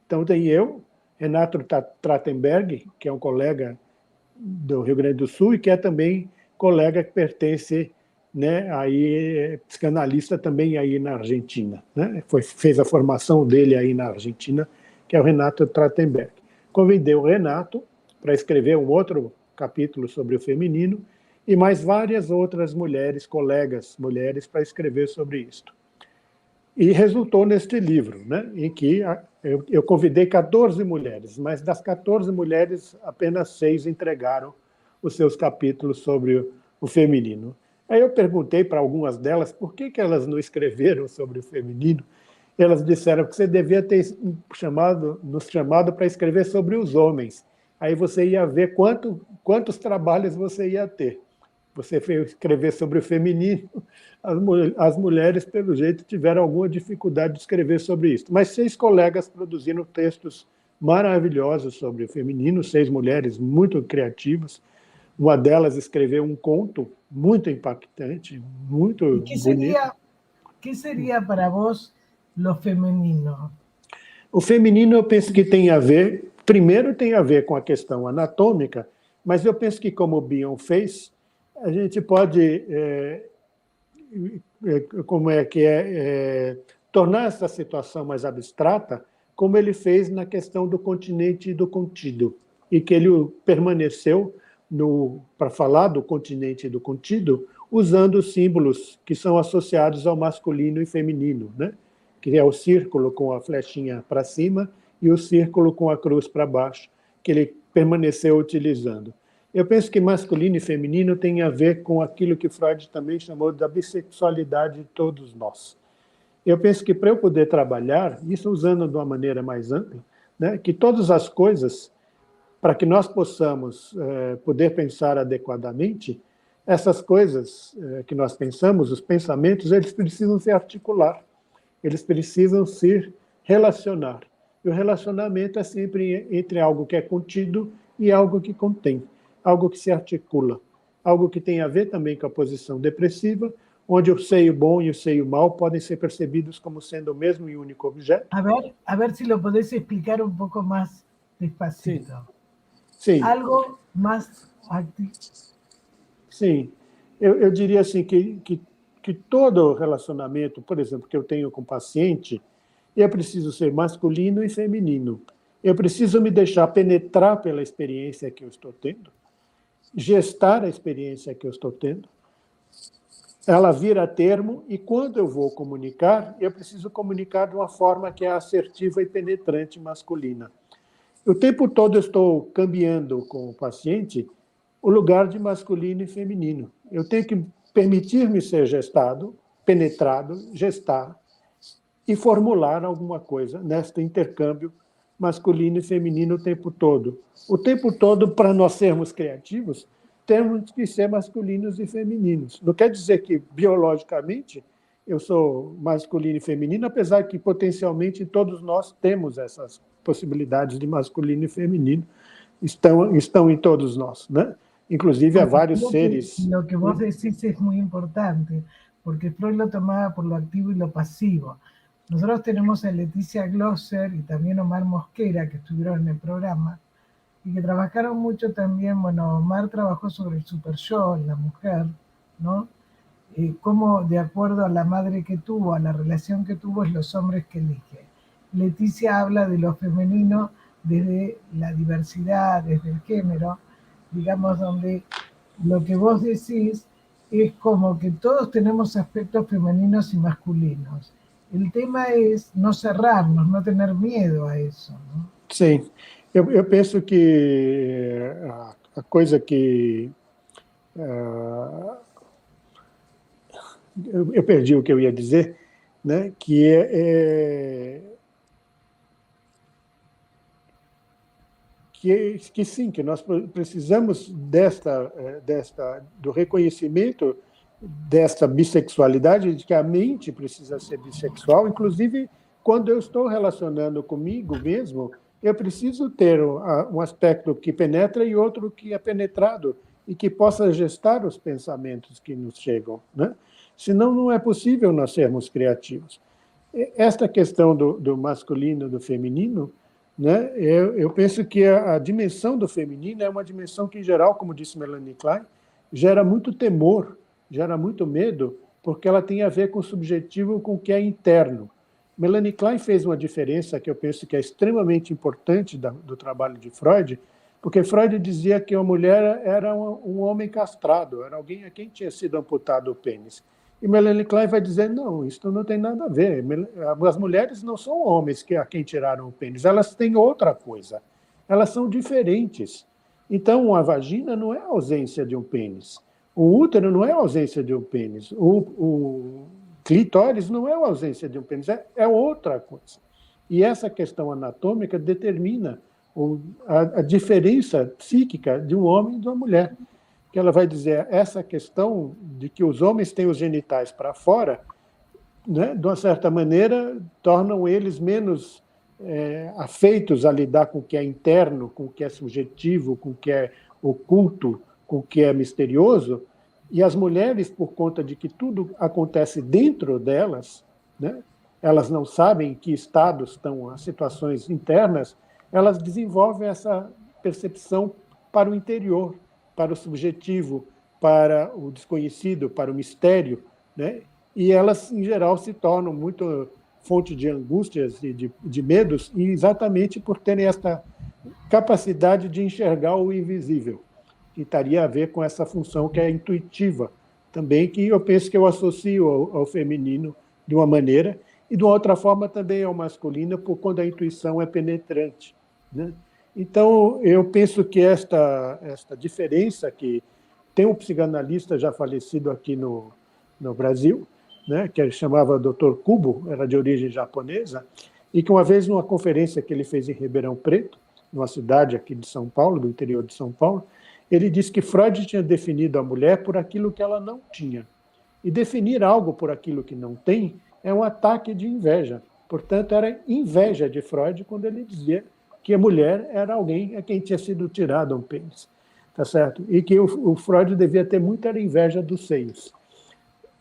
Então tem eu, Renato Trachtenberg, que é um colega do Rio Grande do Sul e que é também colega que pertence, né, aí, psicanalista também aí na Argentina, né? Fez a formação dele aí na Argentina, que é o Renato Trachtenberg. Convidei o Renato para escrever um outro capítulo sobre o feminino e mais várias outras mulheres, colegas mulheres, para escrever sobre isto. E resultou neste livro, né, em que eu convidei 14 mulheres, mas das 14 mulheres, apenas 6 entregaram os seus capítulos sobre o feminino. Aí eu perguntei para algumas delas por que elas não escreveram sobre o feminino. Elas disseram que você devia ter nos chamado para escrever sobre os homens. Aí você ia ver quantos trabalhos você ia ter. Você fez escrever sobre o feminino, as mulheres, pelo jeito, tiveram alguma dificuldade de escrever sobre isso. Mas 6 colegas produziram textos maravilhosos sobre o feminino, 6 mulheres muito criativas. Uma delas escreveu um conto muito impactante, muito bonito. ¿Qué sería para vos lo femenino? O feminino, eu penso que tem a ver, primeiro tem a ver com a questão anatômica, mas eu penso que, como o Bion fez, a gente pode tornar essa situação mais abstrata, como ele fez na questão do continente e do contido, e que ele permaneceu para falar do continente e do contido, usando símbolos que são associados ao masculino e feminino, né? Que é o círculo com a flechinha para cima e o círculo com a cruz para baixo, que ele permaneceu utilizando. Eu penso que masculino e feminino tem a ver com aquilo que Freud também chamou da bissexualidade de todos nós. Eu penso que para eu poder trabalhar, isso usando de uma maneira mais ampla, né, que todas as coisas, para que nós possamos poder pensar adequadamente, essas coisas que nós pensamos, os pensamentos, eles precisam se articular, eles precisam se relacionar. E o relacionamento é sempre entre algo que é contido e algo que contém, algo que se articula, algo que tem a ver também com a posição depressiva, onde o seio bom e o seio mau podem ser percebidos como sendo o mesmo e único objeto. A ver si lo podés explicar un poco más despacito. Sim. Algo más activo. Sim. Eu diria assim que todo relacionamento, por exemplo, que eu tenho com paciente, eu preciso ser masculino e feminino. Eu preciso me deixar penetrar pela experiência que eu estou tendo, gestar a experiência que eu estou tendo, ela vir a termo, e quando eu vou comunicar, eu preciso comunicar de uma forma que é assertiva e penetrante masculina. O tempo todo eu estou cambiando com o paciente o lugar de masculino e feminino. Eu tenho que permitir-me ser gestado, penetrado, gestar e formular alguma coisa neste intercâmbio masculino e feminino o tempo todo. O tempo todo, para nós sermos criativos, temos que ser masculinos e femininos. Não quer dizer que, biologicamente, eu sou masculino e feminino, apesar que, potencialmente, todos nós temos essas possibilidades de masculino e feminino, estão em todos nós, né? Inclusive, há vários seres... Lo que vos decís es muy importante, porque Freud lo tomaba por lo activo y lo pasivo. Nosotros tenemos a Leticia Glosser y también Omar Mosquera, que estuvieron en el programa, y que trabajaron mucho también. Bueno, Omar trabajó sobre el super yo, la mujer, ¿no? Cómo, de acuerdo a la madre que tuvo, a la relación que tuvo, es los hombres que elige. Leticia habla de lo femenino desde la diversidad, desde el género, digamos, donde lo que vos decís es como que todos tenemos aspectos femeninos y masculinos. El tema es no cerrarnos, no tener miedo a eso, ¿no? Sim. Eu penso que a coisa que... eu perdi o que eu ia dizer, né? Que sim, que nós precisamos do reconhecimento desta bissexualidade, de que a mente precisa ser bissexual, inclusive quando eu estou relacionando comigo mesmo, eu preciso ter um aspecto que penetra e outro que é penetrado e que possa gestar os pensamentos que nos chegam, né? Senão, não é possível nós sermos criativos. Esta questão do masculino e do feminino, né, eu penso que a dimensão do feminino é uma dimensão que, em geral, como disse Melanie Klein, gera muito temor, gera muito medo, porque ela tem a ver com o subjetivo, com o que é interno. Melanie Klein fez uma diferença que eu penso que é extremamente importante do trabalho de Freud, porque Freud dizia que a mulher era um homem castrado, era alguém a quem tinha sido amputado o pênis. E Melanie Klein vai dizer, não, isso não tem nada a ver. As mulheres não são homens a quem tiraram o pênis, elas têm outra coisa. Elas são diferentes. Então, a vagina não é a ausência de um pênis. O útero não é a ausência de um pênis. O clitóris não é a ausência de um pênis, é outra coisa. E essa questão anatômica determina a diferença psíquica de um homem e de uma mulher. Que ela vai dizer, essa questão de que os homens têm os genitais para fora, né, de uma certa maneira, tornam eles menos afeitos a lidar com o que é interno, com o que é subjetivo, com o que é oculto, com o que é misterioso, e as mulheres, por conta de que tudo acontece dentro delas, né, elas não sabem em que estado estão as situações internas, elas desenvolvem essa percepção para o interior, para o subjetivo, para o desconhecido, para o mistério, né? E elas, em geral, se tornam muito fonte de angústias e de medos, e exatamente por terem esta capacidade de enxergar o invisível, que estaria a ver com essa função que é intuitiva também, que eu penso que eu associo ao feminino de uma maneira, e de uma outra forma também ao masculino, por quando a intuição é penetrante, né? Então, eu penso que esta diferença, que tem um psicanalista já falecido aqui no Brasil, né, que ele chamava Dr. Kubo, era de origem japonesa, e que uma vez, numa conferência que ele fez em Ribeirão Preto, numa cidade aqui de São Paulo, do interior de São Paulo, ele disse que Freud tinha definido a mulher por aquilo que ela não tinha. E definir algo por aquilo que não tem é um ataque de inveja. Portanto, era inveja de Freud quando ele dizia que a mulher era alguém a quem tinha sido tirado um pênis. Tá certo? E que o Freud devia ter muita inveja dos seios.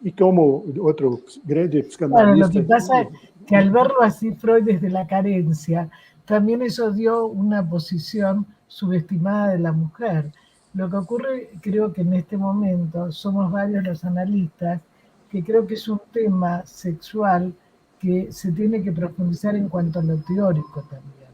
Y como otro grande psicanalista... Claro, lo que pasa es que al verlo así Freud desde la carencia, también eso dio una posición subestimada de la mujer. Lo que ocurre, creo que en este momento somos varios los analistas, que creo que es un tema sexual que se tiene que profundizar en cuanto a lo teórico también,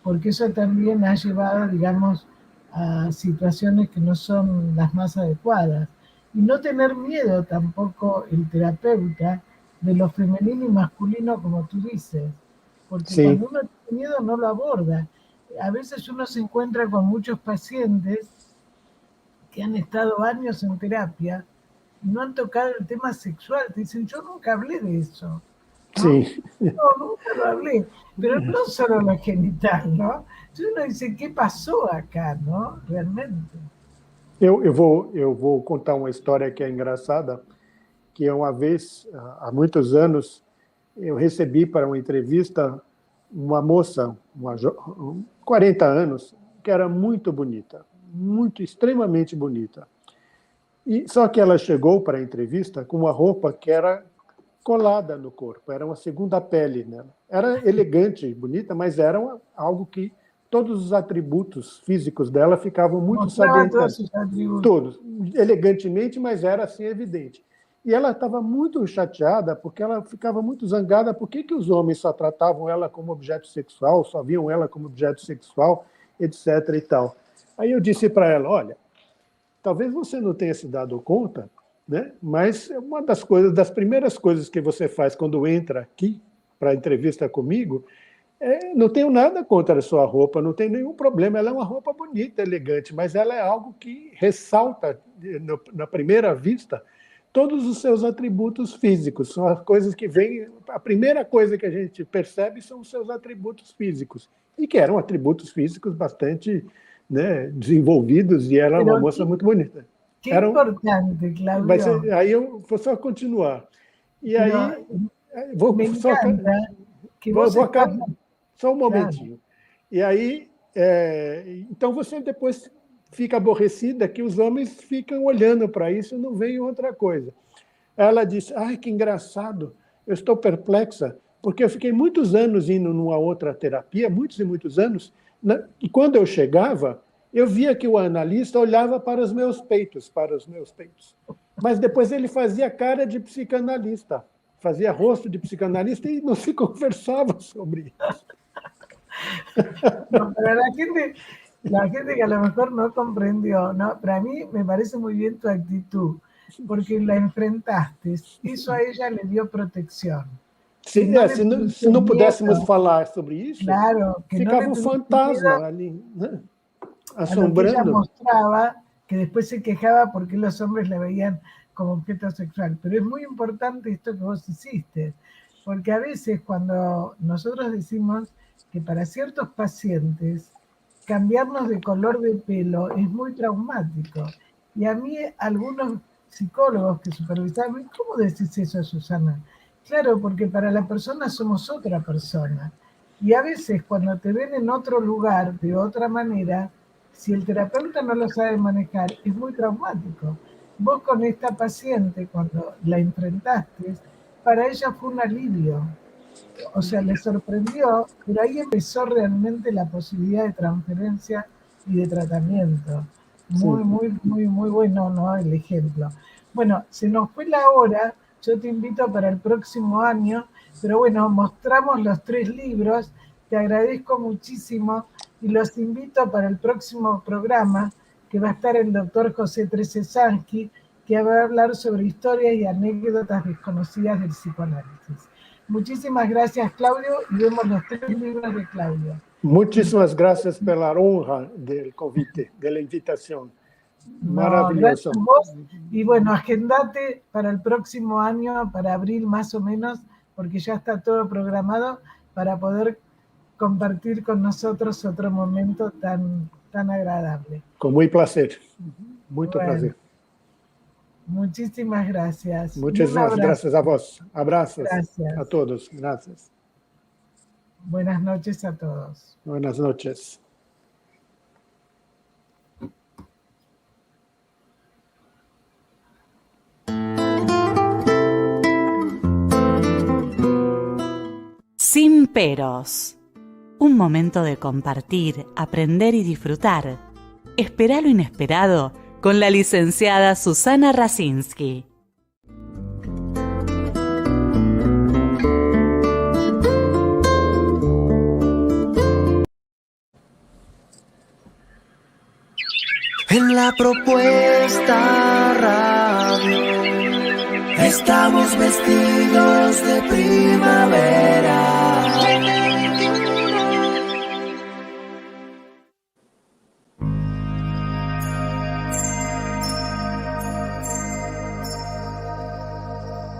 porque eso también ha llevado, digamos, a situaciones que no son las más adecuadas. Y no tener miedo tampoco el terapeuta de lo femenino y masculino, como tú dices, porque Sí. cuando uno tiene miedo no lo aborda. A veces uno se encuentra con muchos pacientes que han estado años en terapia y no han tocado el tema sexual. Te dicen, yo nunca hablé de eso. ¿No? Sí. No, nunca lo hablé. Pero no solo lo genital, ¿no? Entonces uno dice, ¿qué pasó acá, no? Realmente. Eu vou contar uma história que é engraçada, que uma vez, há muitos anos, eu recebi para uma entrevista uma moça, 40 anos, que era muito bonita, extremamente bonita. Só que ela chegou para a entrevista com uma roupa que era colada no corpo, era uma segunda pele nela. Era elegante e bonita, mas era algo que todos os atributos físicos dela ficavam muito salientados. Todos, elegantemente, mas era assim evidente. E ela estava muito chateada, porque ela ficava muito zangada, por que os homens só tratavam ela como objeto sexual, só viam ela como objeto sexual, etc. e tal. Aí eu disse para ela, olha, talvez você não tenha se dado conta, né? Mas uma das primeiras coisas que você faz quando entra aqui para a entrevista comigo, não tenho nada contra a sua roupa, não tem nenhum problema, ela é uma roupa bonita, elegante, mas ela é algo que ressalta, na primeira vista, todos os seus atributos físicos, são as coisas que vêm, a primeira coisa que a gente percebe são os seus atributos físicos, e que eram atributos físicos bastante, né, desenvolvidos, e era uma moça muito bonita. Que importante, Claudio. Mas aí eu vou só continuar. E aí, vou acabar, só um momentinho. Claro. E aí, então você depois fica aborrecida que os homens ficam olhando para isso e não veem outra coisa. Ela disse, ai, que engraçado, eu estou perplexa, porque eu fiquei muitos anos indo numa outra terapia, muitos e muitos anos, e quando eu chegava, eu via que o analista olhava para os meus peitos, mas depois ele fazia cara de psicanalista, fazia rosto de psicanalista y no se conversaba sobre eso. No, pero la gente que a lo mejor no comprendió, ¿no? Para mí me parece muy bien tu actitud, porque la enfrentaste, eso a ella le dio protección. Se não pudéssemos falar sobre isso, claro, que ficava um fantasma ali, né? Asombrando. Ella mostraba que después se quejaba porque los hombres la veían como objeto sexual. Pero es muy importante esto que vos hiciste, porque a veces cuando nosotros decimos que para ciertos pacientes cambiarnos de color de pelo es muy traumático. Y a mí algunos psicólogos que supervisaban, ¿cómo decís eso, Susana? Claro, porque para la persona somos otra persona. Y a veces cuando te ven en otro lugar, de otra manera, si el terapeuta no lo sabe manejar, es muy traumático. Vos con esta paciente, cuando la enfrentaste, para ella fue un alivio. O sea, le sorprendió, pero ahí empezó realmente la posibilidad de transferencia y de tratamiento. Muy bueno, ¿no? El ejemplo. Bueno, se nos fue la hora, yo te invito para el próximo año, pero bueno, mostramos los 3 libros, te agradezco muchísimo y los invito para el próximo programa, que va a estar el doctor José Tresesansky, que va a hablar sobre historias y anécdotas desconocidas del psicoanálisis. Muchísimas gracias, Claudio, y vemos los 3 libros de Claudio. Muchísimas gracias por la honra del convite, de la invitación. Maravilloso. Gracias a vos. Y bueno, agendate para el próximo año, para abril más o menos, porque ya está todo programado, para poder compartir con nosotros otro momento tan agradable. Com muito prazer. Muito Bueno, prazer. muchísimas gracias. Muchísimas Un abrazo. gracias a vos. Abraços Gracias. a todos. Gracias. Buenas noches a todos. Buenas noches. Sin peros. Un momento de compartir, aprender y disfrutar. Espera lo inesperado con la licenciada Susana Rasinski. En la propuesta radio estamos vestidos de primavera.